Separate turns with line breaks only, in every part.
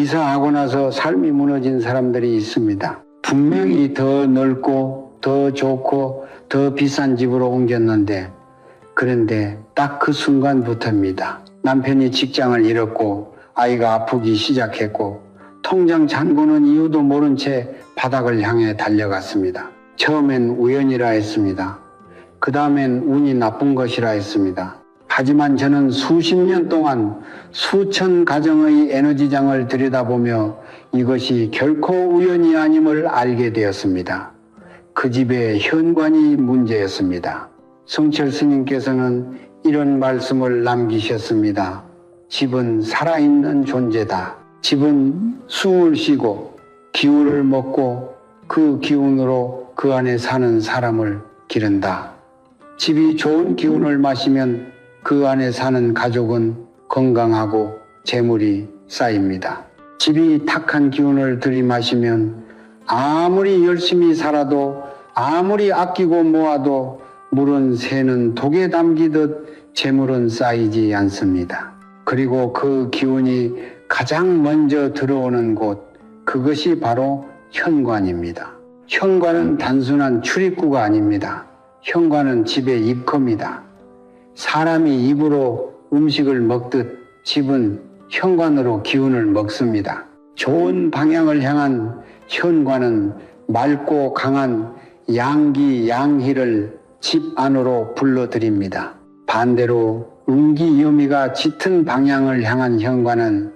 이사하고 나서 삶이 무너진 사람들이 있습니다. 분명히 더 넓고 더 좋고 더 비싼 집으로 옮겼는데, 그런데 딱 그 순간부터입니다. 남편이 직장을 잃었고 아이가 아프기 시작했고 통장 잔고는 이유도 모른 채 바닥을 향해 달려갔습니다. 처음엔 우연이라 했습니다. 그 다음엔 운이 나쁜 것이라 했습니다. 하지만 저는 수십 년 동안 수천 가정의 에너지장을 들여다보며 이것이 결코 우연이 아님을 알게 되었습니다. 그 집의 현관이 문제였습니다. 성철 스님께서는 이런 말씀을 남기셨습니다. 집은 살아있는 존재다. 집은 숨을 쉬고 기운을 먹고 그 기운으로 그 안에 사는 사람을 기른다. 집이 좋은 기운을 마시면 그 안에 사는 가족은 건강하고 재물이 쌓입니다. 집이 탁한 기운을 들이마시면 아무리 열심히 살아도 아무리 아끼고 모아도 물은 새는 독에 담기듯 재물은 쌓이지 않습니다. 그리고 그 기운이 가장 먼저 들어오는 곳, 그것이 바로 현관입니다. 현관은 단순한 출입구가 아닙니다. 현관은 집의 입구입니다. 사람이 입으로 음식을 먹듯 집은 현관으로 기운을 먹습니다. 좋은 방향을 향한 현관은 맑고 강한 양기 양희를 집 안으로 불러들입니다. 반대로 음기여미가 짙은 방향을 향한 현관은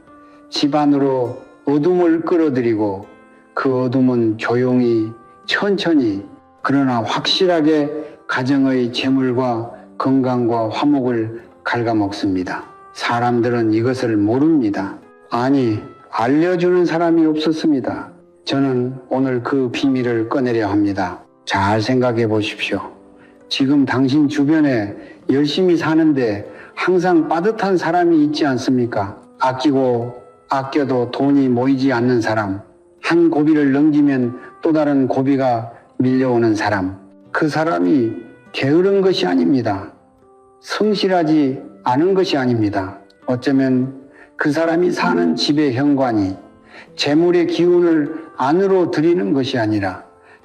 집 안으로 어둠을 끌어들이고 그 어둠은 조용히 천천히 그러나 확실하게 가정의 재물과 건강과 화목을 갉아먹습니다. 사람들은 이것을 모릅니다. 아니, 알려주는 사람이 없었습니다. 저는 오늘 그 비밀을 꺼내려 합니다. 잘 생각해 보십시오. 지금 당신 주변에 열심히 사는데 항상 빠듯한 사람이 있지 않습니까? 아끼고 아껴도 돈이 모이지 않는 사람, 한 고비를 넘기면 또 다른 고비가 밀려오는 사람, 그 사람이 게으른 것이 아닙니다. 성실하지 않은 것이 아닙니다. 어쩌면 그 사람이 사는 집의 현관이 재물의 기운을 안으로 들이는 것이 아니라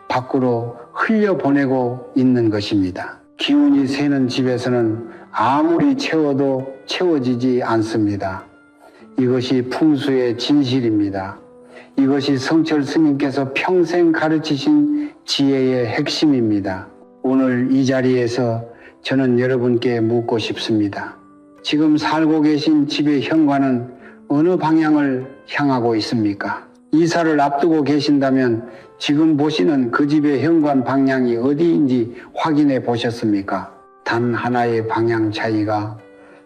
밖으로 흘려보내고 있는 것입니다. 기운이 새는 집에서는 아무리 채워도 채워지지 않습니다. 이것이 풍수의 진실입니다. 이것이 성철 스님께서 평생 가르치신 지혜의 핵심입니다. 오늘 이 자리에서 저는 여러분께 묻고 싶습니다. 지금 살고 계신 집의 현관은 어느 방향을 향하고 있습니까? 이사를 앞두고 계신다면 지금 보시는 그 집의 현관 방향이 어디인지 확인해 보셨습니까? 단 하나의 방향 차이가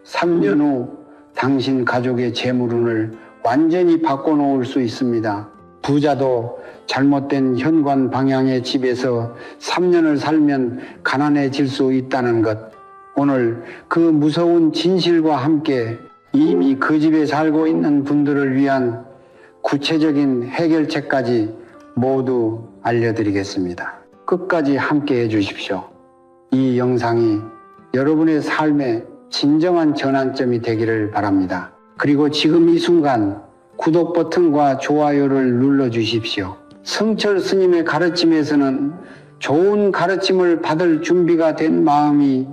3년 후 당신 가족의 재물운을 완전히 바꿔놓을 수 있습니다. 부자도 잘못된 현관 방향의 집에서 3년을 살면 가난해질 수 있다는 것, 오늘 그 무서운 진실과 함께 이미 그 집에 살고 있는 분들을 위한 구체적인 해결책까지 모두 알려드리겠습니다. 끝까지 함께 해주십시오. 이 영상이 여러분의 삶의 진정한 전환점이 되기를 바랍니다. 그리고 지금 이 순간 구독 버튼과 좋아요를 눌러주십시오. 성철 스님의 가르침에서는 좋은 가르침을 받을 준비가 된 마음이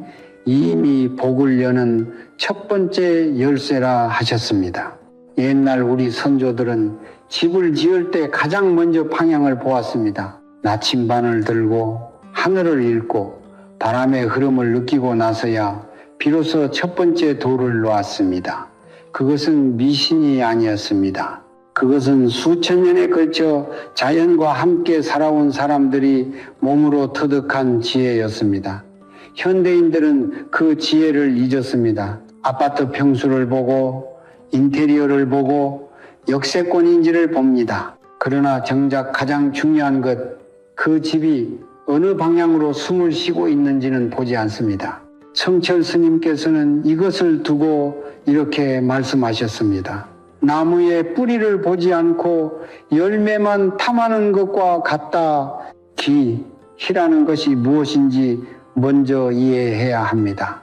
이미 복을 여는 첫 번째 열쇠라 하셨습니다. 옛날 우리 선조들은 집을 지을 때 가장 먼저 방향을 보았습니다. 나침반을 들고 하늘을 읽고 바람의 흐름을 느끼고 나서야 비로소 첫 번째 돌을 놓았습니다. 그것은 미신이 아니었습니다. 그것은 수천 년에 걸쳐 자연과 함께 살아온 사람들이 몸으로 터득한 지혜였습니다. 현대인들은 그 지혜를 잊었습니다. 아파트 평수를 보고 인테리어를 보고 역세권인지를 봅니다. 그러나 정작 가장 중요한 것, 그 집이 어느 방향으로 숨을 쉬고 있는지는 보지 않습니다. 성철 스님께서는 이것을 두고 이렇게 말씀하셨습니다. 나무의 뿌리를 보지 않고 열매만 탐하는 것과 같다. 기라는 것이 무엇인지 먼저 이해해야 합니다.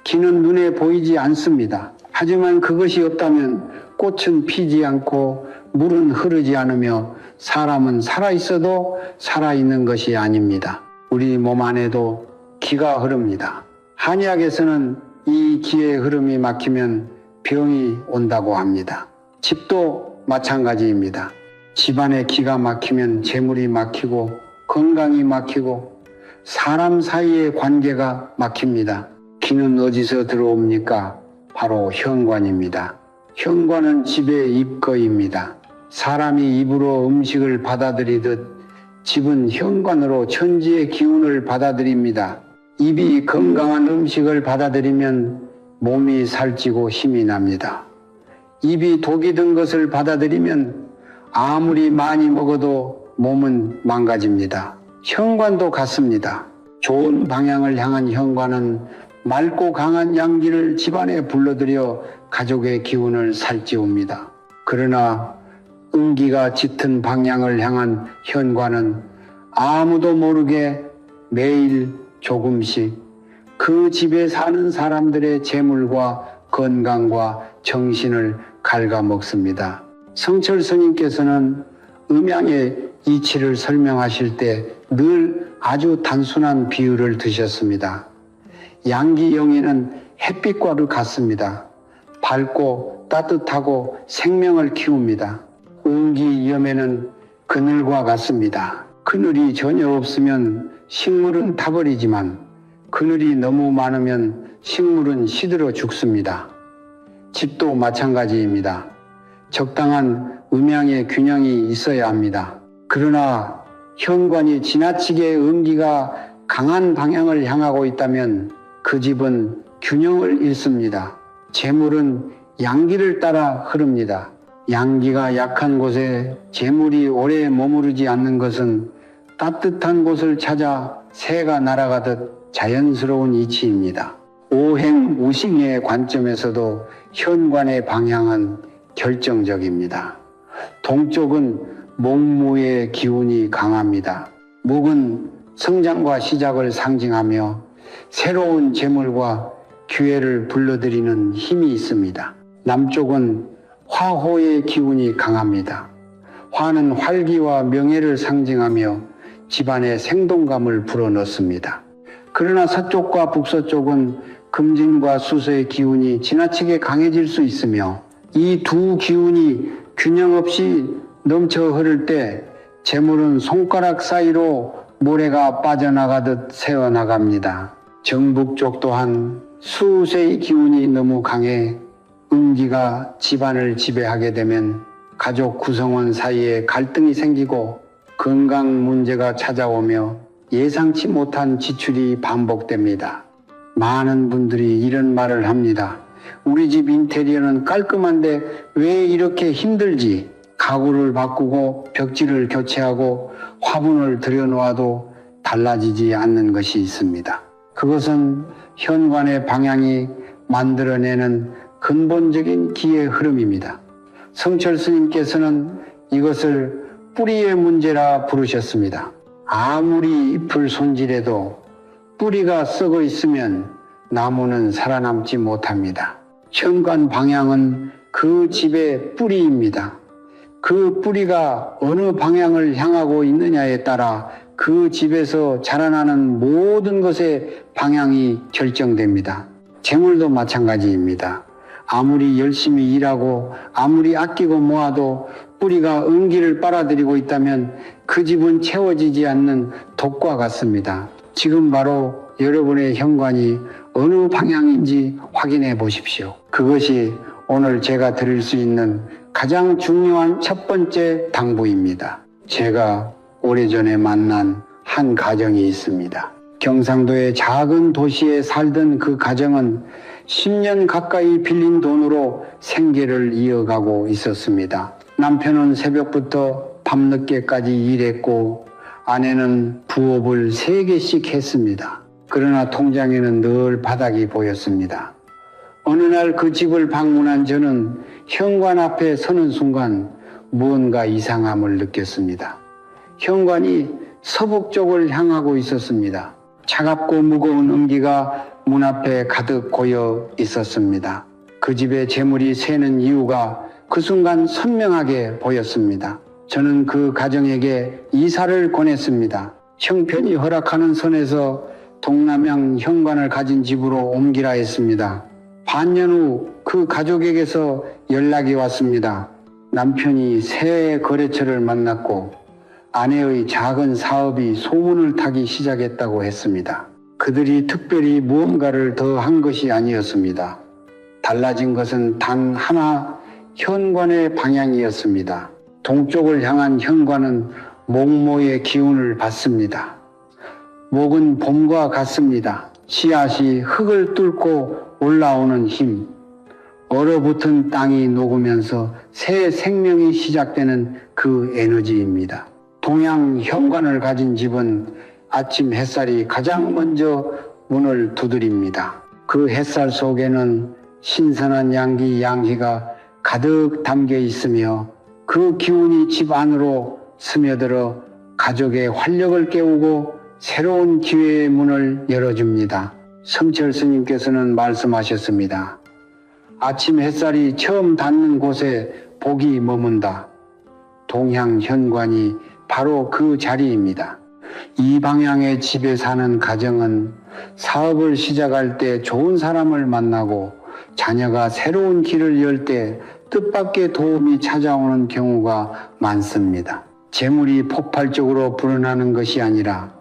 기는 눈에 보이지 않습니다. 하지만 그것이 없다면 꽃은 피지 않고 물은 흐르지 않으며 사람은 살아있어도 살아있는 것이 아닙니다. 우리 몸 안에도 기가 흐릅니다. 한의학에서는 이 기의 흐름이 막히면 병이 온다고 합니다. 집도 마찬가지입니다. 집안에 기가 막히면 재물이 막히고 건강이 막히고 사람 사이의 관계가 막힙니다. 기는 어디서 들어옵니까? 바로 현관입니다. 현관은 집의 입거입니다. 사람이 입으로 음식을 받아들이듯 집은 현관으로 천지의 기운을 받아들입니다. 입이 건강한 음식을 받아들이면 몸이 살찌고 힘이 납니다. 입이 독이 든 것을 받아들이면 아무리 많이 먹어도 몸은 망가집니다. 현관도 같습니다. 좋은 방향을 향한 현관은 맑고 강한 양기를 집안에 불러들여 가족의 기운을 살찌웁니다. 그러나 음기가 짙은 방향을 향한 현관은 아무도 모르게 매일 조금씩 그 집에 사는 사람들의 재물과 건강과 정신을 갉아먹습니다. 성철 스님께서는 음양의 이치를 설명하실 때 늘 아주 단순한 비유를 드셨습니다. 양기 영예는 햇빛과도 같습니다. 밝고 따뜻하고 생명을 키웁니다. 음기 염에는 그늘과 같습니다. 그늘이 전혀 없으면 식물은 타버리지만 그늘이 너무 많으면 식물은 시들어 죽습니다. 집도 마찬가지입니다. 적당한 음양의 균형이 있어야 합니다. 그러나 현관이 지나치게 음기가 강한 방향을 향하고 있다면 그 집은 균형을 잃습니다. 재물은 양기를 따라 흐릅니다. 양기가 약한 곳에 재물이 오래 머무르지 않는 것은 따뜻한 곳을 찾아 새가 날아가듯 자연스러운 이치입니다. 오행우싱의 관점에서도 현관의 방향은 결정적입니다. 동쪽은 목무의 기운이 강합니다. 목은 성장과 시작을 상징하며 새로운 재물과 기회를 불러들이는 힘이 있습니다. 남쪽은 화호의 기운이 강합니다. 화는 활기와 명예를 상징하며 집안에 생동감을 불어넣습니다. 그러나 서쪽과 북서쪽은 금진과 수서의 기운이 지나치게 강해질 수 있으며 이 두 기운이 균형 없이 넘쳐 흐를 때 재물은 손가락 사이로 모래가 빠져나가듯 새어나갑니다. 정북쪽 또한 수세의 기운이 너무 강해 음기가 집안을 지배하게 되면 가족 구성원 사이에 갈등이 생기고 건강 문제가 찾아오며 예상치 못한 지출이 반복됩니다. 많은 분들이 이런 말을 합니다. 우리 집 인테리어는 깔끔한데 왜 이렇게 힘들지? 가구를 바꾸고 벽지를 교체하고 화분을 들여놓아도 달라지지 않는 것이 있습니다. 그것은 현관의 방향이 만들어내는 근본적인 기의 흐름입니다. 성철 스님께서는 이것을 뿌리의 문제라 부르셨습니다. 아무리 잎을 손질해도 뿌리가 썩어 있으면 나무는 살아남지 못합니다. 현관 방향은 그 집의 뿌리입니다. 그 뿌리가 어느 방향을 향하고 있느냐에 따라 그 집에서 자라나는 모든 것의 방향이 결정됩니다. 재물도 마찬가지입니다. 아무리 열심히 일하고 아무리 아끼고 모아도 뿌리가 음기를 빨아들이고 있다면 그 집은 채워지지 않는 독과 같습니다. 지금 바로 여러분의 현관이 어느 방향인지 확인해 보십시오. 그것이 오늘 제가 드릴 수 있는 가장 중요한 첫 번째 당부입니다. 제가 오래전에 만난 한 가정이 있습니다. 경상도의 작은 도시에 살던 그 가정은 10년 가까이 빌린 돈으로 생계를 이어가고 있었습니다. 남편은 새벽부터 밤늦게까지 일했고 아내는 부업을 3개씩 했습니다. 그러나 통장에는 늘 바닥이 보였습니다. 어느 날 그 집을 방문한 저는 현관 앞에 서는 순간 무언가 이상함을 느꼈습니다. 현관이 서북 쪽을 향하고 있었습니다. 차갑고 무거운 음기가 문 앞에 가득 고여 있었습니다. 그 집에 재물이 새는 이유가 그 순간 선명하게 보였습니다. 저는 그 가정에게 이사를 권했습니다. 형편이 허락하는 선에서 동남향 현관을 가진 집으로 옮기라 했습니다. 반년 후 그 가족에게서 연락이 왔습니다. 남편이 새 거래처를 만났고 아내의 작은 사업이 소문을 타기 시작했다고 했습니다. 그들이 특별히 무언가를 더 한 것이 아니었습니다. 달라진 것은 단 하나, 현관의 방향이었습니다. 동쪽을 향한 현관은 목모의 기운을 받습니다. 목은 봄과 같습니다. 씨앗이 흙을 뚫고 올라오는 힘, 얼어붙은 땅이 녹으면서 새 생명이 시작되는 그 에너지입니다. 동양 현관을 가진 집은 아침 햇살이 가장 먼저 문을 두드립니다. 그 햇살 속에는 신선한 양기 양희가 가득 담겨 있으며 그 기운이 집 안으로 스며들어 가족의 활력을 깨우고 새로운 기회의 문을 열어줍니다. 성철 스님께서는 말씀하셨습니다. 아침 햇살이 처음 닿는 곳에 복이 머문다. 동양 현관이 바로 그 자리입니다. 이 방향의 집에 사는 가정은 사업을 시작할 때 좋은 사람을 만나고 자녀가 새로운 길을 열 때 뜻밖의 도움이 찾아오는 경우가 많습니다. 재물이 폭발적으로 불어나는 것이 아니라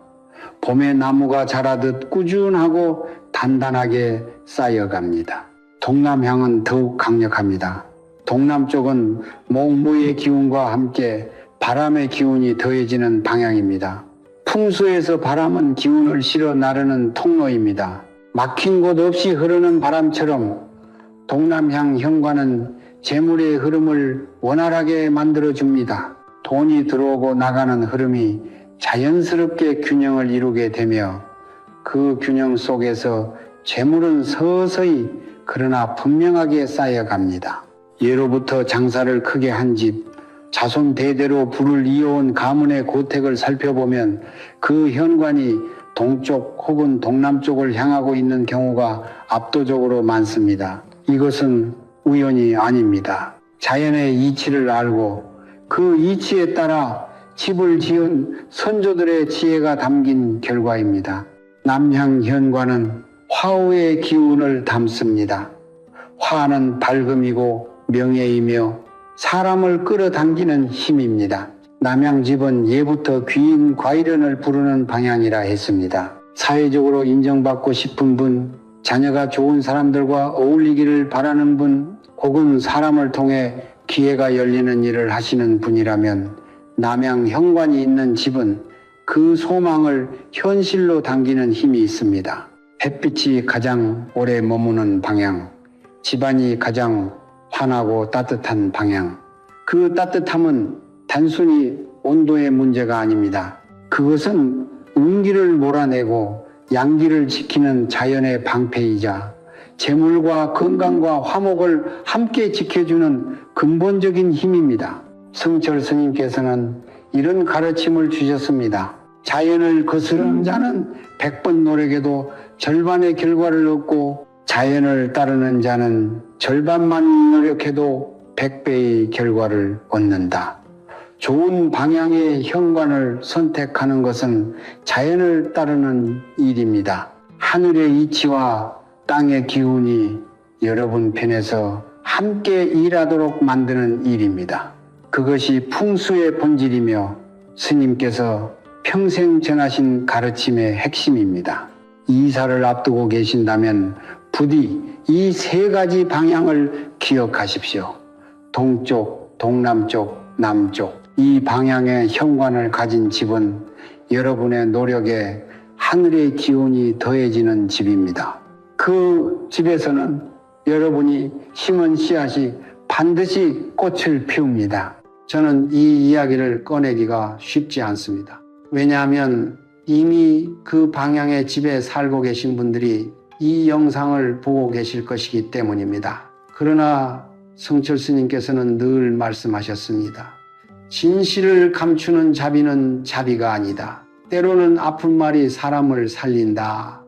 봄에 나무가 자라듯 꾸준하고 단단하게 쌓여갑니다. 동남향은 더욱 강력합니다. 동남쪽은 목무의 기운과 함께 바람의 기운이 더해지는 방향입니다. 풍수에서 바람은 기운을 실어 나르는 통로입니다. 막힌 곳 없이 흐르는 바람처럼 동남향 현관은 재물의 흐름을 원활하게 만들어줍니다. 돈이 들어오고 나가는 흐름이 자연스럽게 균형을 이루게 되며 그 균형 속에서 재물은 서서히 그러나 분명하게 쌓여갑니다. 예로부터 장사를 크게 한 집, 자손 대대로 부를 이어온 가문의 고택을 살펴보면 그 현관이 동쪽 혹은 동남쪽을 향하고 있는 경우가 압도적으로 많습니다. 이것은 우연이 아닙니다. 자연의 이치를 알고 그 이치에 따라 집을 지은 선조들의 지혜가 담긴 결과입니다. 남향 현관은 화우의 기운을 담습니다. 화는 밝음이고 명예이며 사람을 끌어당기는 힘입니다. 남향집은 예부터 귀인 과일연을 부르는 방향이라 했습니다. 사회적으로 인정받고 싶은 분, 자녀가 좋은 사람들과 어울리기를 바라는 분, 혹은 사람을 통해 기회가 열리는 일을 하시는 분이라면 남향 현관이 있는 집은 그 소망을 현실로 당기는 힘이 있습니다. 햇빛이 가장 오래 머무는 방향, 집안이 가장 환하고 따뜻한 방향. 그 따뜻함은 단순히 온도의 문제가 아닙니다. 그것은 운기를 몰아내고 양기를 지키는 자연의 방패이자 재물과 건강과 화목을 함께 지켜주는 근본적인 힘입니다. 성철 스님께서는 이런 가르침을 주셨습니다. 자연을 거스르는 자는 100번 노력해도 절반의 결과를 얻고 자연을 따르는 자는 절반만 노력해도 100배의 결과를 얻는다. 좋은 방향의 현관을 선택하는 것은 자연을 따르는 일입니다. 하늘의 이치와 땅의 기운이 여러분 편에서 함께 일하도록 만드는 일입니다. 그것이 풍수의 본질이며 스님께서 평생 전하신 가르침의 핵심입니다. 이사를 앞두고 계신다면 부디 이 세 가지 방향을 기억하십시오. 동쪽, 동남쪽, 남쪽. 이 방향의 현관을 가진 집은 여러분의 노력에 하늘의 기운이 더해지는 집입니다. 그 집에서는 여러분이 심은 씨앗이 반드시 꽃을 피웁니다. 저는 이 이야기를 꺼내기가 쉽지 않습니다. 왜냐하면 이미 그 방향의 집에 살고 계신 분들이 이 영상을 보고 계실 것이기 때문입니다. 그러나 성철 스님께서는 늘 말씀하셨습니다. 진실을 감추는 자비는 자비가 아니다. 때로는 아픈 말이 사람을 살린다.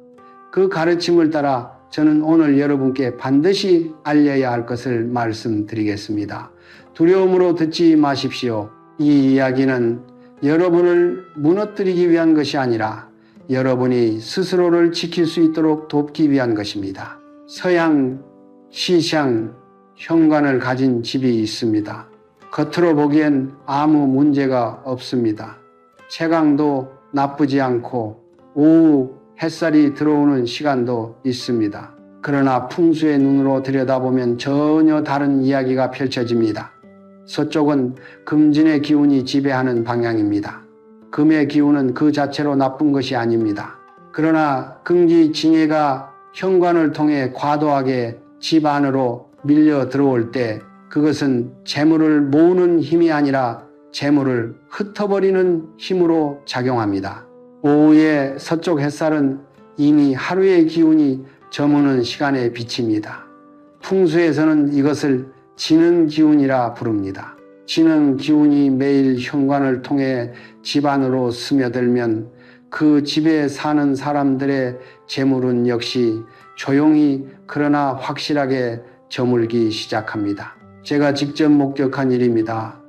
그 가르침을 따라 저는 오늘 여러분께 반드시 알려야 할 것을 말씀드리겠습니다. 두려움으로 듣지 마십시오. 이 이야기는 여러분을 무너뜨리기 위한 것이 아니라 여러분이 스스로를 지킬 수 있도록 돕기 위한 것입니다. 서양 시향 현관을 가진 집이 있습니다. 겉으로 보기엔 아무 문제가 없습니다. 채광도 나쁘지 않고 오후 햇살이 들어오는 시간도 있습니다. 그러나 풍수의 눈으로 들여다보면 전혀 다른 이야기가 펼쳐집니다. 서쪽은 금진의 기운이 지배하는 방향입니다. 금의 기운은 그 자체로 나쁜 것이 아닙니다. 그러나 금기징해가 현관을 통해 과도하게 집 안으로 밀려 들어올 때 그것은 재물을 모으는 힘이 아니라 재물을 흩어버리는 힘으로 작용합니다. 오후에 서쪽 햇살은 이미 하루의 기운이 저무는 시간에 비칩니다. 풍수에서는 이것을 지는 기운이라 부릅니다. 지는 기운이 매일 현관을 통해 집 안으로 스며들면 그 집에 사는 사람들의 재물은 역시 조용히 그러나 확실하게 저물기 시작합니다. 제가 직접 목격한 일입니다.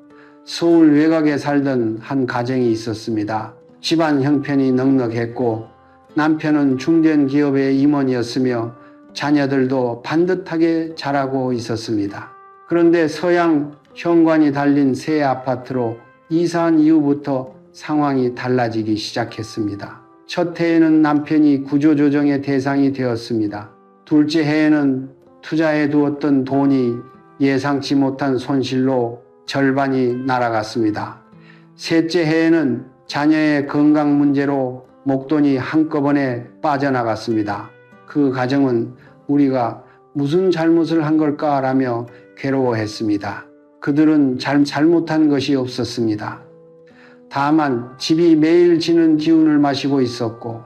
서울 외곽에 살던 한 가정이 있었습니다. 집안 형편이 넉넉했고 남편은 중견 기업의 임원이었으며 자녀들도 반듯하게 자라고 있었습니다. 그런데 서양 현관이 달린 새 아파트로 이사한 이후부터 상황이 달라지기 시작했습니다. 첫 해에는 남편이 구조조정의 대상이 되었습니다. 둘째 해에는 투자해 두었던 돈이 예상치 못한 손실로 절반이 날아갔습니다. 셋째 해에는 자녀의 건강 문제로 목돈이 한꺼번에 빠져나갔습니다. 그 가정은 우리가 무슨 잘못을 한 걸까라며 괴로워했습니다. 그들은 잘못한 것이 없었습니다. 다만 집이 매일 지는 기운을 마시고 있었고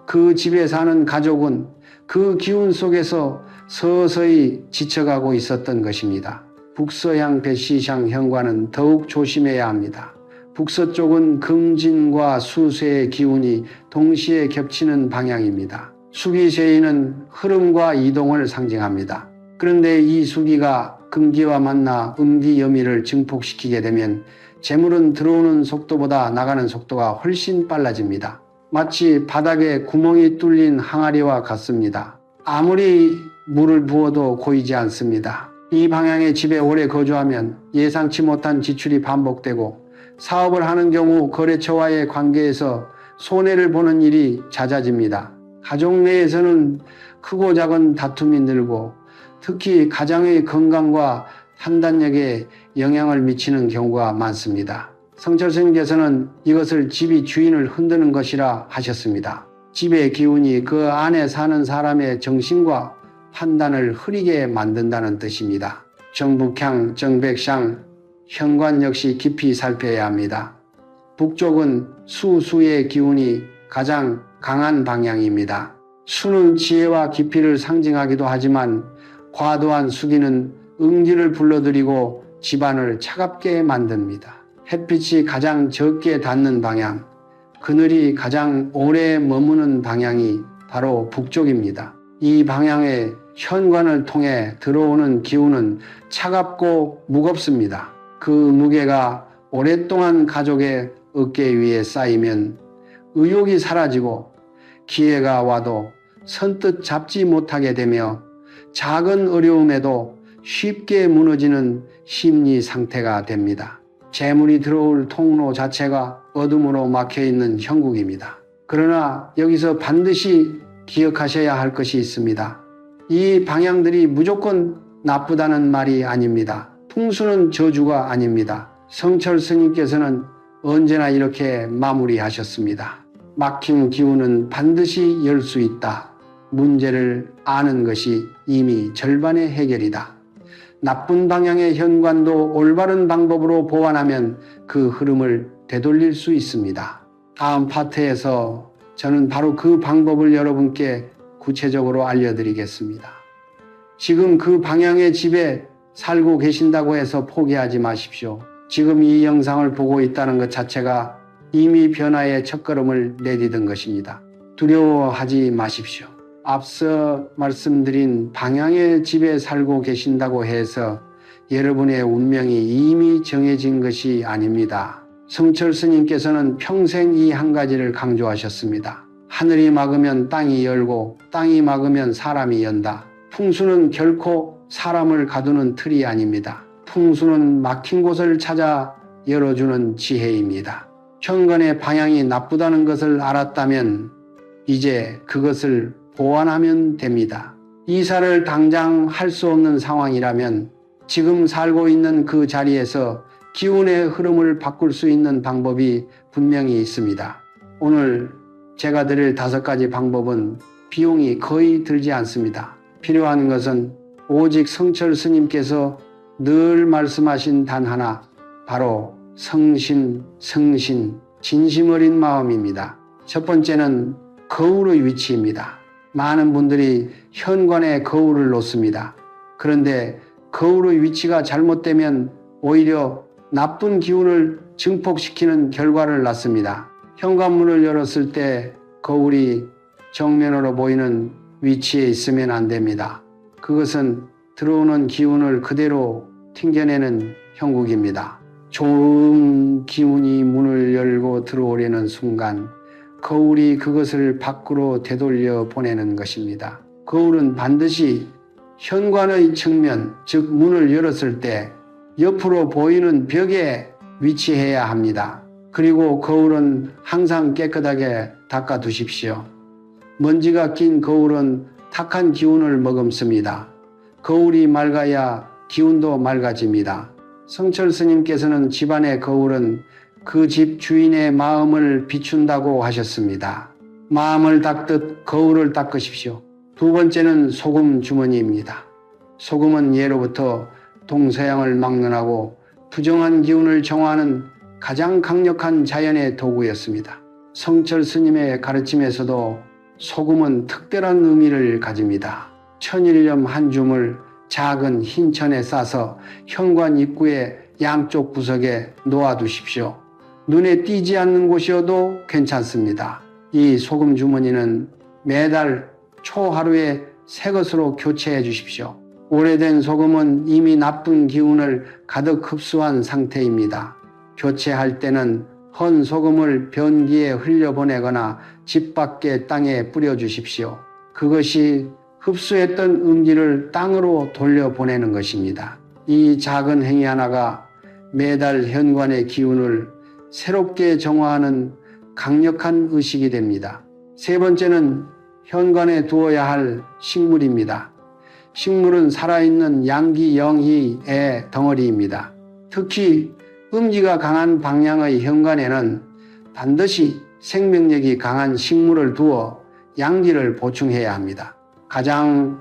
그 집에 사는 가족은 그 기운 속에서 서서히 지쳐가고 있었던 것입니다. 북서향 배시향 현관은 더욱 조심해야 합니다. 북서쪽은 금진과 수세의 기운이 동시에 겹치는 방향입니다. 수기쇠인은 흐름과 이동을 상징합니다. 그런데 이 수기가 금기와 만나 음기여미를 증폭시키게 되면 재물은 들어오는 속도보다 나가는 속도가 훨씬 빨라집니다. 마치 바닥에 구멍이 뚫린 항아리와 같습니다. 아무리 물을 부어도 고이지 않습니다. 이 방향의 집에 오래 거주하면 예상치 못한 지출이 반복되고 사업을 하는 경우 거래처와의 관계에서 손해를 보는 일이 잦아집니다. 가족 내에서는 크고 작은 다툼이 늘고 특히 가장의 건강과 판단력에 영향을 미치는 경우가 많습니다. 성철 스님께서는 이것을 집이 주인을 흔드는 것이라 하셨습니다. 집의 기운이 그 안에 사는 사람의 정신과 판단을 흐리게 만든다는 뜻입니다. 정북향, 정백향, 현관 역시 깊이 살펴야 합니다. 북쪽은 수의 기운이 가장 강한 방향입니다. 수는 지혜와 깊이를 상징하기도 하지만 과도한 수기는 응기를 불러들이고 집안을 차갑게 만듭니다. 햇빛이 가장 적게 닿는 방향, 그늘이 가장 오래 머무는 방향이 바로 북쪽입니다. 이 방향의 현관을 통해 들어오는 기운은 차갑고 무겁습니다. 그 무게가 오랫동안 가족의 어깨 위에 쌓이면 의욕이 사라지고 기회가 와도 선뜻 잡지 못하게 되며 작은 어려움에도 쉽게 무너지는 심리 상태가 됩니다. 재물이 들어올 통로 자체가 어둠으로 막혀있는 형국입니다. 그러나 여기서 반드시 기억하셔야 할 것이 있습니다. 이 방향들이 무조건 나쁘다는 말이 아닙니다. 풍수는 저주가 아닙니다. 성철 스님께서는 언제나 이렇게 마무리하셨습니다. 막힌 기운은 반드시 열 수 있다. 문제를 아는 것이 이미 절반의 해결이다. 나쁜 방향의 현관도 올바른 방법으로 보완하면 그 흐름을 되돌릴 수 있습니다. 다음 파트에서 저는 바로 그 방법을 여러분께 구체적으로 알려드리겠습니다. 지금 그 방향의 집에 살고 계신다고 해서 포기하지 마십시오. 지금 이 영상을 보고 있다는 것 자체가 이미 변화의 첫걸음을 내디딘 것입니다. 두려워하지 마십시오. 앞서 말씀드린 방향의 집에 살고 계신다고 해서 여러분의 운명이 이미 정해진 것이 아닙니다. 성철 스님께서는 평생 이 한 가지를 강조하셨습니다. 하늘이 막으면 땅이 열고 땅이 막으면 사람이 연다. 풍수는 결코 사람을 가두는 틀이 아닙니다. 풍수는 막힌 곳을 찾아 열어주는 지혜입니다. 현관의 방향이 나쁘다는 것을 알았다면 이제 그것을 보완하면 됩니다. 이사를 당장 할 수 없는 상황이라면 지금 살고 있는 그 자리에서 기운의 흐름을 바꿀 수 있는 방법이 분명히 있습니다. 오늘 제가 드릴 5가지 방법은 비용이 거의 들지 않습니다. 필요한 것은 오직 성철 스님께서 늘 말씀하신 단 하나, 바로 성신, 진심 어린 마음입니다. 첫 번째는 거울의 위치입니다. 많은 분들이 현관에 거울을 놓습니다. 그런데 거울의 위치가 잘못되면 오히려 나쁜 기운을 증폭시키는 결과를 낳습니다. 현관문을 열었을 때 거울이 정면으로 보이는 위치에 있으면 안 됩니다. 그것은 들어오는 기운을 그대로 튕겨내는 형국입니다. 좋은 기운이 문을 열고 들어오려는 순간 거울이 그것을 밖으로 되돌려 보내는 것입니다. 거울은 반드시 현관의 측면, 즉 문을 열었을 때 옆으로 보이는 벽에 위치해야 합니다. 그리고 거울은 항상 깨끗하게 닦아 두십시오. 먼지가 낀 거울은 탁한 기운을 머금습니다. 거울이 맑아야 기운도 맑아집니다. 성철 스님께서는 집안의 거울은 그 집 주인의 마음을 비춘다고 하셨습니다. 마음을 닦듯 거울을 닦으십시오. 두 번째는 소금 주머니입니다. 소금은 예로부터 동서양을 막론하고 부정한 기운을 정화하는 가장 강력한 자연의 도구였습니다. 성철 스님의 가르침에서도 소금은 특별한 의미를 가집니다. 천일염 한 줌을 작은 흰 천에 싸서 현관 입구의 양쪽 구석에 놓아두십시오. 눈에 띄지 않는 곳이어도 괜찮습니다. 이 소금 주머니는 매달 초하루에 새 것으로 교체해 주십시오. 오래된 소금은 이미 나쁜 기운을 가득 흡수한 상태입니다. 교체할 때는 헌 소금을 변기에 흘려보내거나 집 밖의 땅에 뿌려주십시오. 그것이 흡수했던 음기를 땅으로 돌려보내는 것입니다. 이 작은 행위 하나가 매달 현관의 기운을 새롭게 정화하는 강력한 의식이 됩니다. 세 번째는 현관에 두어야 할 식물입니다. 식물은 살아있는 양기 영희의 덩어리입니다. 특히 음기가 강한 방향의 현관에는 반드시 생명력이 강한 식물을 두어 양기를 보충해야 합니다. 가장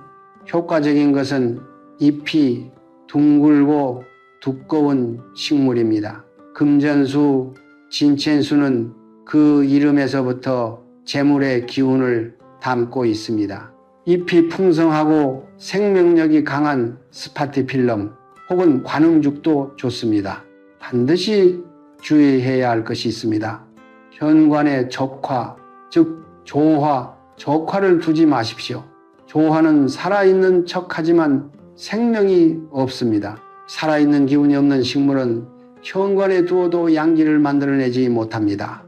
효과적인 것은 잎이 둥글고 두꺼운 식물입니다. 금전수, 진첸수는 그 이름에서부터 재물의 기운을 담고 있습니다. 잎이 풍성하고 생명력이 강한 스파티필름 혹은 관음죽도 좋습니다. 반드시 주의해야 할 것이 있습니다. 현관에 적화, 즉 조화, 적화를 두지 마십시오. 조화는 살아있는 척하지만 생명이 없습니다. 살아있는 기운이 없는 식물은 현관에 두어도 양기를 만들어내지 못합니다.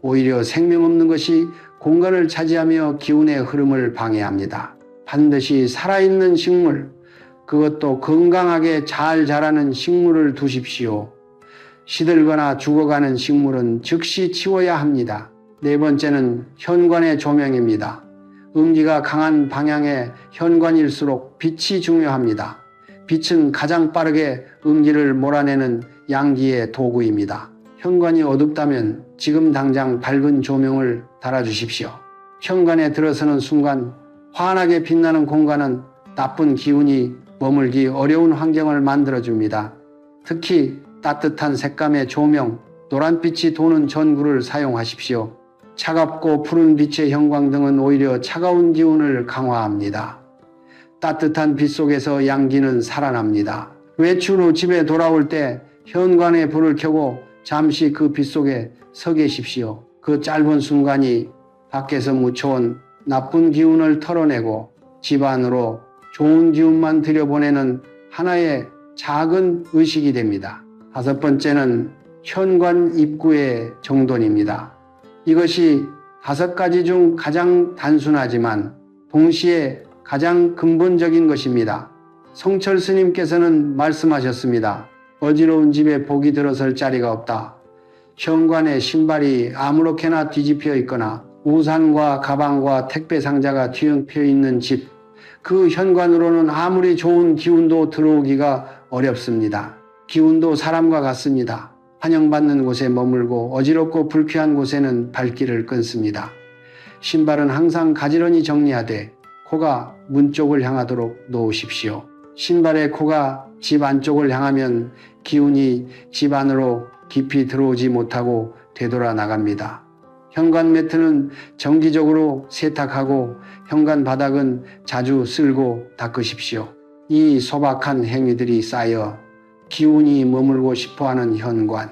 오히려 생명 없는 것이 공간을 차지하며 기운의 흐름을 방해합니다. 반드시 살아있는 식물, 그것도 건강하게 잘 자라는 식물을 두십시오. 시들거나 죽어가는 식물은 즉시 치워야 합니다. 네 번째는 현관의 조명입니다. 음기가 강한 방향의 현관일수록 빛이 중요합니다. 빛은 가장 빠르게 음기를 몰아내는 양기의 도구입니다. 현관이 어둡다면 지금 당장 밝은 조명을 달아주십시오. 현관에 들어서는 순간 환하게 빛나는 공간은 나쁜 기운이 머물기 어려운 환경을 만들어줍니다. 특히 따뜻한 색감의 조명, 노란빛이 도는 전구를 사용하십시오. 차갑고 푸른 빛의 형광등은 오히려 차가운 기운을 강화합니다. 따뜻한 빛 속에서 양기는 살아납니다. 외출 후 집에 돌아올 때 현관에 불을 켜고 잠시 그 빛 속에 서 계십시오. 그 짧은 순간이 밖에서 묻혀온 나쁜 기운을 털어내고 집 안으로 좋은 기운만 들여보내는 하나의 작은 의식이 됩니다. 다섯 번째는 현관 입구의 정돈입니다. 이것이 다섯 가지 중 가장 단순하지만 동시에 가장 근본적인 것입니다. 성철 스님께서는 말씀하셨습니다. 어지러운 집에 복이 들어설 자리가 없다. 현관에 신발이 아무렇게나 뒤집혀 있거나 우산과 가방과 택배 상자가 뒤엉켜 있는 집, 그 현관으로는 아무리 좋은 기운도 들어오기가 어렵습니다. 기운도 사람과 같습니다. 환영받는 곳에 머물고 어지럽고 불쾌한 곳에는 발길을 끊습니다. 신발은 항상 가지런히 정리하되 코가 문 쪽을 향하도록 놓으십시오. 신발의 코가 집 안쪽을 향하면 기운이 집 안으로 깊이 들어오지 못하고 되돌아 나갑니다. 현관 매트는 정기적으로 세탁하고 현관 바닥은 자주 쓸고 닦으십시오. 이 소박한 행위들이 쌓여 기운이 머물고 싶어하는 현관,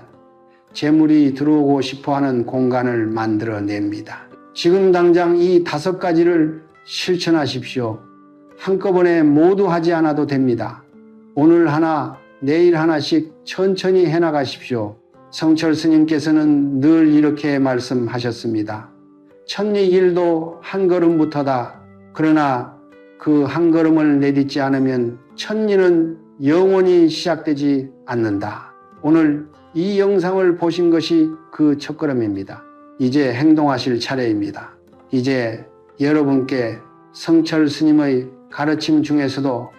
재물이 들어오고 싶어하는 공간을 만들어냅니다. 지금 당장 이 다섯 가지를 실천하십시오. 한꺼번에 모두 하지 않아도 됩니다. 오늘 하나, 내일 하나씩 천천히 해나가십시오. 성철 스님께서는 늘 이렇게 말씀하셨습니다. 천리길도 한 걸음부터다. 그러나 그 한 걸음을 내딛지 않으면 천리는 영원히 시작되지 않는다. 오늘 이 영상을 보신 것이 그 첫걸음입니다. 이제 행동하실 차례입니다. 이제 여러분께 성철 스님의 가르침 중에서도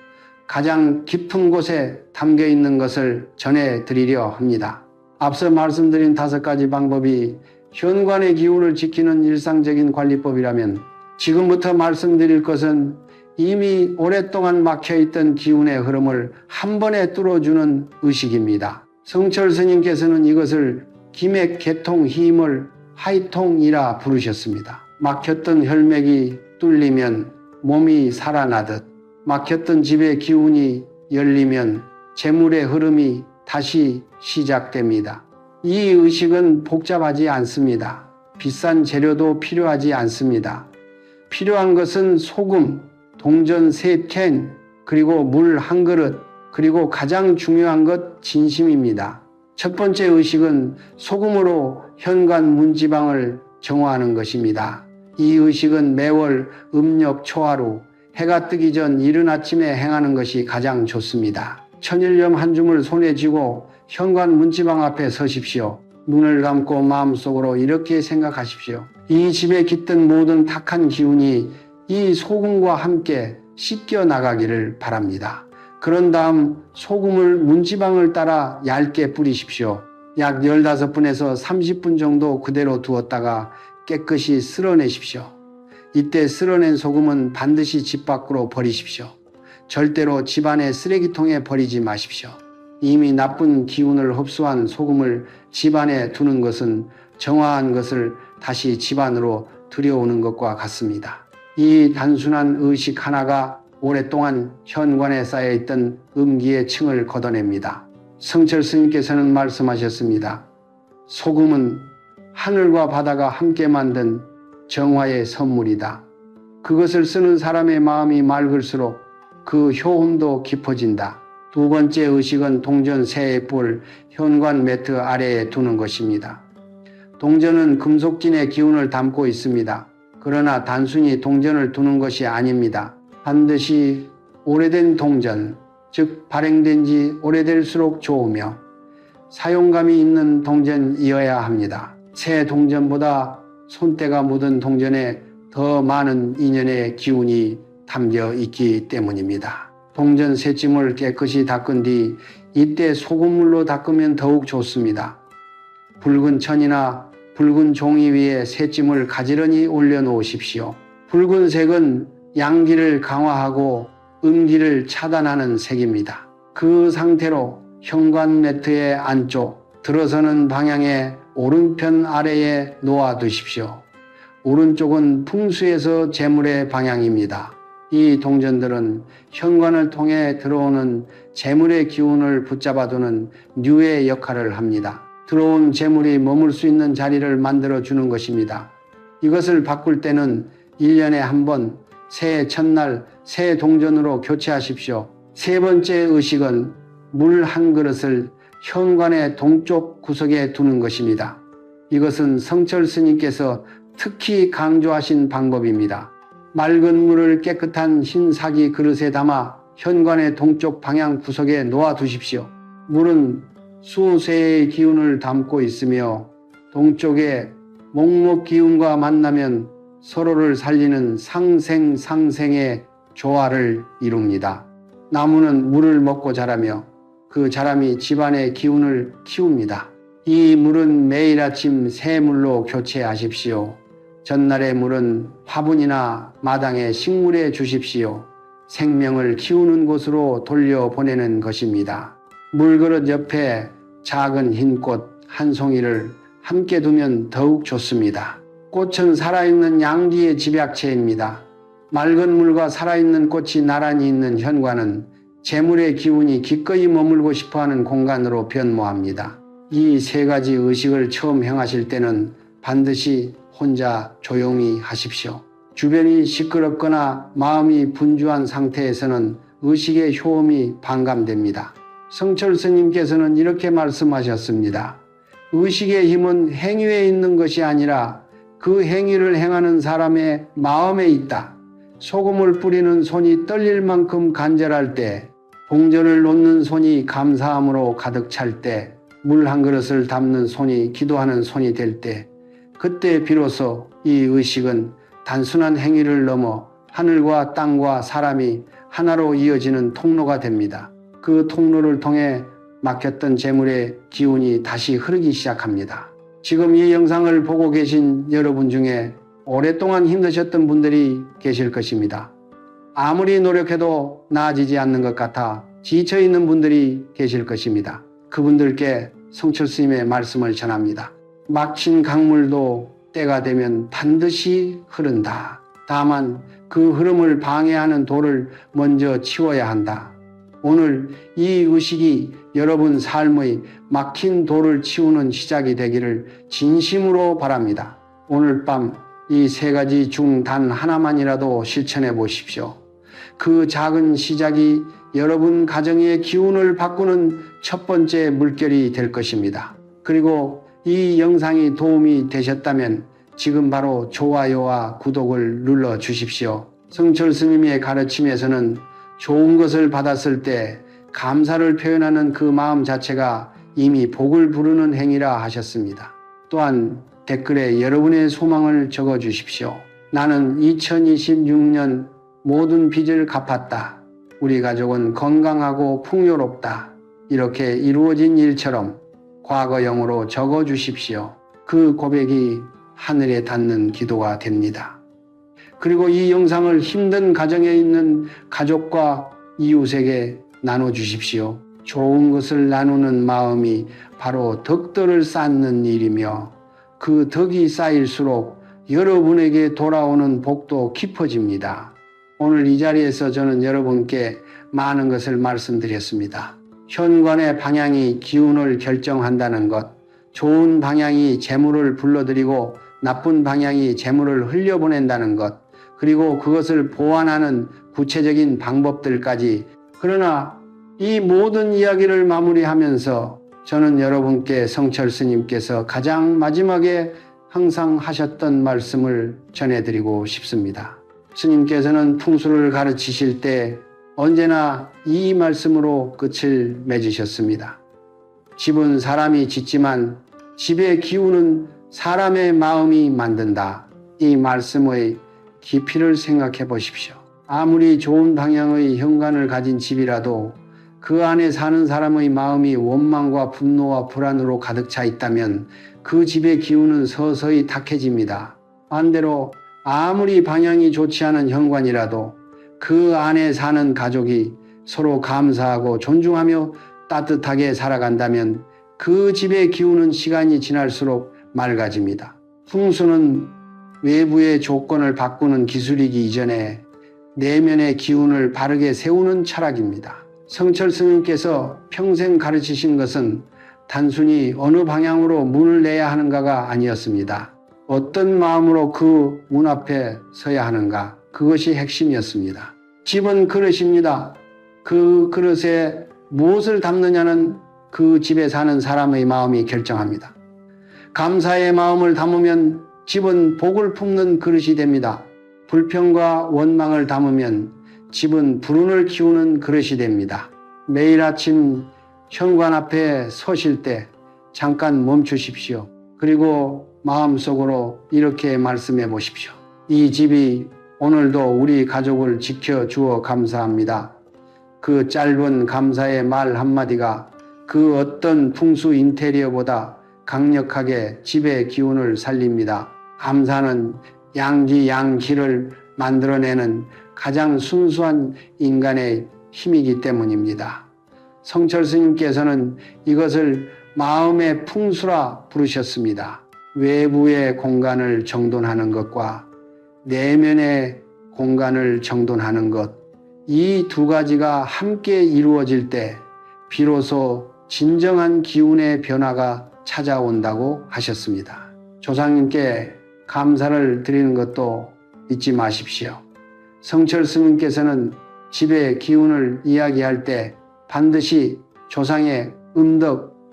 가장 깊은 곳에 담겨 있는 것을 전해드리려 합니다. 앞서 말씀드린 다섯 가지 방법이 현관의 기운을 지키는 일상적인 관리법이라면 지금부터 말씀드릴 것은 이미 오랫동안 막혀있던 기운의 흐름을 한 번에 뚫어주는 의식입니다. 성철 스님께서는 이것을 기맥 개통 힘을 하이통이라 부르셨습니다. 막혔던 혈맥이 뚫리면 몸이 살아나듯 막혔던 집의 기운이 열리면 재물의 흐름이 다시 시작됩니다. 이 의식은 복잡하지 않습니다. 비싼 재료도 필요하지 않습니다. 필요한 것은 소금, 동전 3캔, 그리고 물 1그릇, 그리고 가장 중요한 것 진심입니다. 첫 번째 의식은 소금으로 현관 문지방을 정화하는 것입니다. 이 의식은 매월 음력 초하루 해가 뜨기 전 이른 아침에 행하는 것이 가장 좋습니다. 천일염 한 줌을 손에 쥐고 현관 문지방 앞에 서십시오. 눈을 감고 마음속으로 이렇게 생각하십시오. 이 집에 깃든 모든 탁한 기운이 이 소금과 함께 씻겨 나가기를 바랍니다. 그런 다음 소금을 문지방을 따라 얇게 뿌리십시오. 약 15분에서 30분 정도 그대로 두었다가 깨끗이 쓸어내십시오. 이때 쓸어낸 소금은 반드시 집 밖으로 버리십시오. 절대로 집안의 쓰레기통에 버리지 마십시오. 이미 나쁜 기운을 흡수한 소금을 집안에 두는 것은 정화한 것을 다시 집안으로 들여오는 것과 같습니다. 이 단순한 의식 하나가 오랫동안 현관에 쌓여있던 음기의 층을 걷어냅니다. 성철 스님께서는 말씀하셨습니다. 소금은 하늘과 바다가 함께 만든 정화의 선물이다. 그것을 쓰는 사람의 마음이 맑을수록 그 효험도 깊어진다. 두 번째 의식은 동전 3뿔 현관 매트 아래에 두는 것입니다. 동전은 금속진의 기운을 담고 있습니다. 그러나 단순히 동전을 두는 것이 아닙니다. 반드시 오래된 동전, 즉 발행된 지 오래될수록 좋으며 사용감이 있는 동전이어야 합니다. 새 동전보다 손때가 묻은 동전에 더 많은 인연의 기운이 담겨 있기 때문입니다. 동전 새찜을 깨끗이 닦은 뒤 이때 소금물로 닦으면 더욱 좋습니다. 붉은 천이나 붉은 종이 위에 새찜을 가지런히 올려놓으십시오. 붉은색은 양기를 강화하고 음기를 차단하는 색입니다. 그 상태로 현관 매트의 안쪽 들어서는 방향의 오른편 아래에 놓아두십시오. 오른쪽은 풍수에서 재물의 방향입니다. 이 동전들은 현관을 통해 들어오는 재물의 기운을 붙잡아두는 류의 역할을 합니다. 들어온 재물이 머물 수 있는 자리를 만들어주는 것입니다. 이것을 바꿀 때는 1년에 한 번 새해 첫날 새 동전으로 교체하십시오. 세 번째 의식은 물 한 그릇을 현관의 동쪽 구석에 두는 것입니다. 이것은 성철 스님께서 특히 강조하신 방법입니다. 맑은 물을 깨끗한 흰 사기 그릇에 담아 현관의 동쪽 방향 구석에 놓아 두십시오. 물은 수세의 기운을 담고 있으며 동쪽의 목목 기운과 만나면 서로를 살리는 상생상생의 조화를 이룹니다. 나무는 물을 먹고 자라며 그 자람이 집안의 기운을 키웁니다. 이 물은 매일 아침 새 물로 교체하십시오. 전날의 물은 화분이나 마당에 식물에 주십시오. 생명을 키우는 곳으로 돌려보내는 것입니다. 물그릇 옆에 작은 흰 꽃 한 송이를 함께 두면 더욱 좋습니다. 꽃은 살아있는 양지의 집약체입니다. 맑은 물과 살아있는 꽃이 나란히 있는 현관은 재물의 기운이 기꺼이 머물고 싶어하는 공간으로 변모합니다. 이 세 가지 의식을 처음 행하실 때는 반드시 혼자 조용히 하십시오. 주변이 시끄럽거나 마음이 분주한 상태에서는 의식의 효험이 반감됩니다. 성철 스님께서는 이렇게 말씀하셨습니다. 의식의 힘은 행위에 있는 것이 아니라 그 행위를 행하는 사람의 마음에 있다. 소금을 뿌리는 손이 떨릴 만큼 간절할 때, 봉전을 놓는 손이 감사함으로 가득 찰 때, 물 한 그릇을 담는 손이 기도하는 손이 될 때, 그때 비로소 이 의식은 단순한 행위를 넘어 하늘과 땅과 사람이 하나로 이어지는 통로가 됩니다. 그 통로를 통해 막혔던 재물의 기운이 다시 흐르기 시작합니다. 지금 이 영상을 보고 계신 여러분 중에 오랫동안 힘드셨던 분들이 계실 것입니다. 아무리 노력해도 나아지지 않는 것 같아 지쳐있는 분들이 계실 것입니다. 그분들께 성철 스님의 말씀을 전합니다. 막힌 강물도 때가 되면 반드시 흐른다. 다만 그 흐름을 방해하는 돌을 먼저 치워야 한다. 오늘 이 의식이 여러분 삶의 막힌 돌을 치우는 시작이 되기를 진심으로 바랍니다. 오늘 밤 이 세 가지 중 단 하나만이라도 실천해 보십시오. 그 작은 시작이 여러분 가정의 기운을 바꾸는 첫 번째 물결이 될 것입니다. 그리고 이 영상이 도움이 되셨다면 지금 바로 좋아요와 구독을 눌러 주십시오. 성철 스님의 가르침에서는 좋은 것을 받았을 때 감사를 표현하는 그 마음 자체가 이미 복을 부르는 행위라 하셨습니다. 또한 댓글에 여러분의 소망을 적어 주십시오. 나는 2026년 모든 빚을 갚았다. 우리 가족은 건강하고 풍요롭다. 이렇게 이루어진 일처럼 과거형으로 적어 주십시오. 그 고백이 하늘에 닿는 기도가 됩니다. 그리고 이 영상을 힘든 가정에 있는 가족과 이웃에게 나눠주십시오. 좋은 것을 나누는 마음이 바로 덕들을 쌓는 일이며 그 덕이 쌓일수록 여러분에게 돌아오는 복도 깊어집니다. 오늘 이 자리에서 저는 여러분께 많은 것을 말씀드렸습니다. 현관의 방향이 기운을 결정한다는 것, 좋은 방향이 재물을 불러들이고 나쁜 방향이 재물을 흘려보낸다는 것, 그리고 그것을 보완하는 구체적인 방법들까지. 그러나 이 모든 이야기를 마무리하면서 저는 여러분께 성철 스님께서 가장 마지막에 항상 하셨던 말씀을 전해드리고 싶습니다. 스님께서는 풍수를 가르치실 때 언제나 이 말씀으로 끝을 맺으셨습니다. 집은 사람이 짓지만 집의 기운은 사람의 마음이 만든다. 이 말씀의 깊이를 생각해 보십시오. 아무리 좋은 방향의 현관을 가진 집이라도 그 안에 사는 사람의 마음이 원망과 분노와 불안으로 가득 차 있다면 그 집의 기운은 서서히 탁해집니다. 반대로 아무리 방향이 좋지 않은 현관이라도 그 안에 사는 가족이 서로 감사하고 존중하며 따뜻하게 살아간다면 그 집의 기운은 시간이 지날수록 맑아집니다. 풍수는 외부의 조건을 바꾸는 기술이기 이전에 내면의 기운을 바르게 세우는 철학입니다. 성철 스님께서 평생 가르치신 것은 단순히 어느 방향으로 문을 내야 하는가가 아니었습니다. 어떤 마음으로 그 문 앞에 서야 하는가, 그것이 핵심이었습니다. 집은 그릇입니다. 그 그릇에 무엇을 담느냐는 그 집에 사는 사람의 마음이 결정합니다. 감사의 마음을 담으면 집은 복을 품는 그릇이 됩니다. 불평과 원망을 담으면 집은 불운을 키우는 그릇이 됩니다. 매일 아침 현관 앞에 서실 때 잠깐 멈추십시오. 그리고 마음속으로 이렇게 말씀해 보십시오. 이 집이 오늘도 우리 가족을 지켜주어 감사합니다. 그 짧은 감사의 말 한마디가 그 어떤 풍수 인테리어보다 강력하게 집의 기운을 살립니다. 감사는 양지양기를 만들어내는 가장 순수한 인간의 힘이기 때문입니다. 성철 스님께서는 이것을 마음의 풍수라 부르셨습니다. 외부의 공간을 정돈하는 것과 내면의 공간을 정돈하는 것, 이 두 가지가 함께 이루어질 때 비로소 진정한 기운의 변화가 찾아온다고 하셨습니다. 조상님께 감사를 드리는 것도 잊지 마십시오. 성철 스님께서는 집의 기운을 이야기할 때 반드시 조상의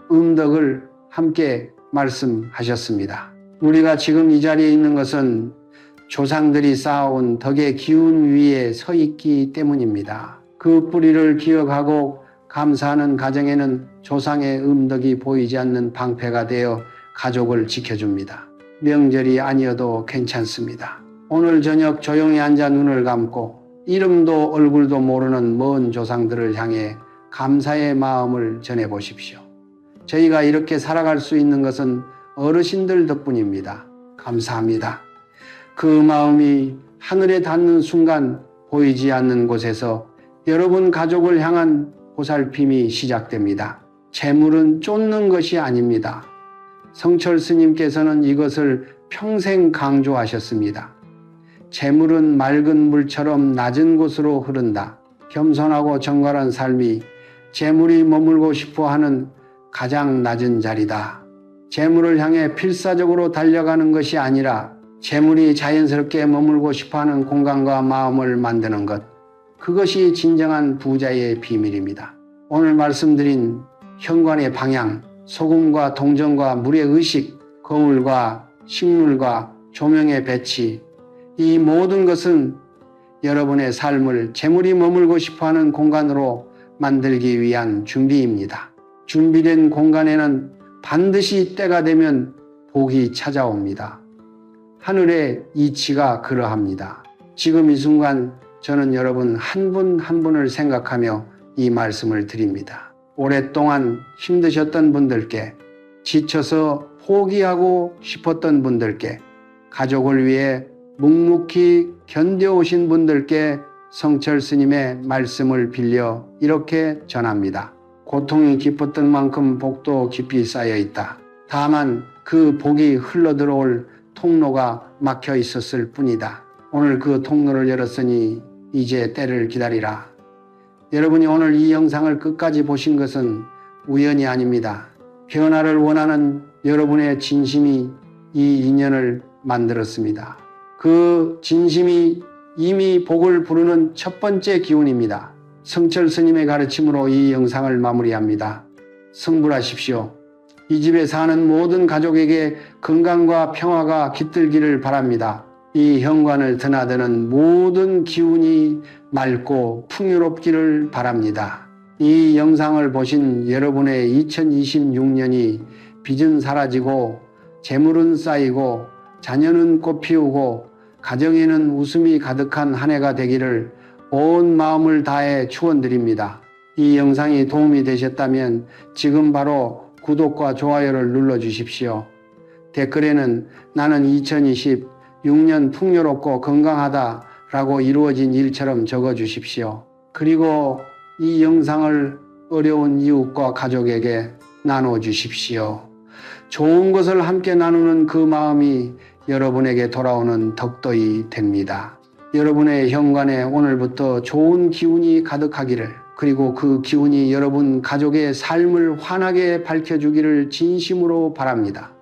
음덕을 함께 말씀하셨습니다. 우리가 지금 이 자리에 있는 것은 조상들이 쌓아온 덕의 기운 위에 서 있기 때문입니다. 그 뿌리를 기억하고 감사하는 가정에는 조상의 음덕이 보이지 않는 방패가 되어 가족을 지켜줍니다. 명절이 아니어도 괜찮습니다. 오늘 저녁 조용히 앉아 눈을 감고 이름도 얼굴도 모르는 먼 조상들을 향해 감사의 마음을 전해보십시오. 저희가 이렇게 살아갈 수 있는 것은 어르신들 덕분입니다. 감사합니다. 그 마음이 하늘에 닿는 순간 보이지 않는 곳에서 여러분 가족을 향한 보살핌이 시작됩니다. 재물은 쫓는 것이 아닙니다. 성철 스님께서는 이것을 평생 강조하셨습니다. 재물은 맑은 물처럼 낮은 곳으로 흐른다. 겸손하고 정갈한 삶이 재물이 머물고 싶어하는 가장 낮은 자리다. 재물을 향해 필사적으로 달려가는 것이 아니라 재물이 자연스럽게 머물고 싶어하는 공간과 마음을 만드는 것, 그것이 진정한 부자의 비밀입니다. 오늘 말씀드린 현관의 방향, 소금과 동전과 물의 의식, 거울과 식물과 조명의 배치, 이 모든 것은 여러분의 삶을 재물이 머물고 싶어하는 공간으로 만들기 위한 준비입니다. 준비된 공간에는 반드시 때가 되면 복이 찾아옵니다. 하늘의 이치가 그러합니다. 지금 이 순간 저는 여러분 한 분 한 분을 생각하며 이 말씀을 드립니다. 오랫동안 힘드셨던 분들께, 지쳐서 포기하고 싶었던 분들께, 가족을 위해 묵묵히 견뎌오신 분들께 성철 스님의 말씀을 빌려 이렇게 전합니다. 고통이 깊었던 만큼 복도 깊이 쌓여 있다. 다만 그 복이 흘러들어올 통로가 막혀 있었을 뿐이다. 오늘 그 통로를 열었으니 이제 때를 기다리라. 여러분이 오늘 이 영상을 끝까지 보신 것은 우연이 아닙니다. 변화를 원하는 여러분의 진심이 이 인연을 만들었습니다. 그 진심이 이미 복을 부르는 첫 번째 기운입니다. 성철 스님의 가르침으로 이 영상을 마무리합니다. 성불하십시오. 이 집에 사는 모든 가족에게 건강과 평화가 깃들기를 바랍니다. 이 현관을 드나드는 모든 기운이 맑고 풍요롭기를 바랍니다. 이 영상을 보신 여러분의 2026년이 빚은 사라지고 재물은 쌓이고 자녀는 꽃피우고 가정에는 웃음이 가득한 한 해가 되기를 온 마음을 다해 축원드립니다. 이 영상이 도움이 되셨다면 지금 바로 구독과 좋아요를 눌러주십시오. 댓글에는 나는 2026년 풍요롭고 건강하다 라고 이루어진 일처럼 적어주십시오. 그리고 이 영상을 어려운 이웃과 가족에게 나눠주십시오. 좋은 것을 함께 나누는 그 마음이 여러분에게 돌아오는 덕도이 됩니다. 여러분의 현관에 오늘부터 좋은 기운이 가득하기를, 그리고 그 기운이 여러분 가족의 삶을 환하게 밝혀주기를 진심으로 바랍니다.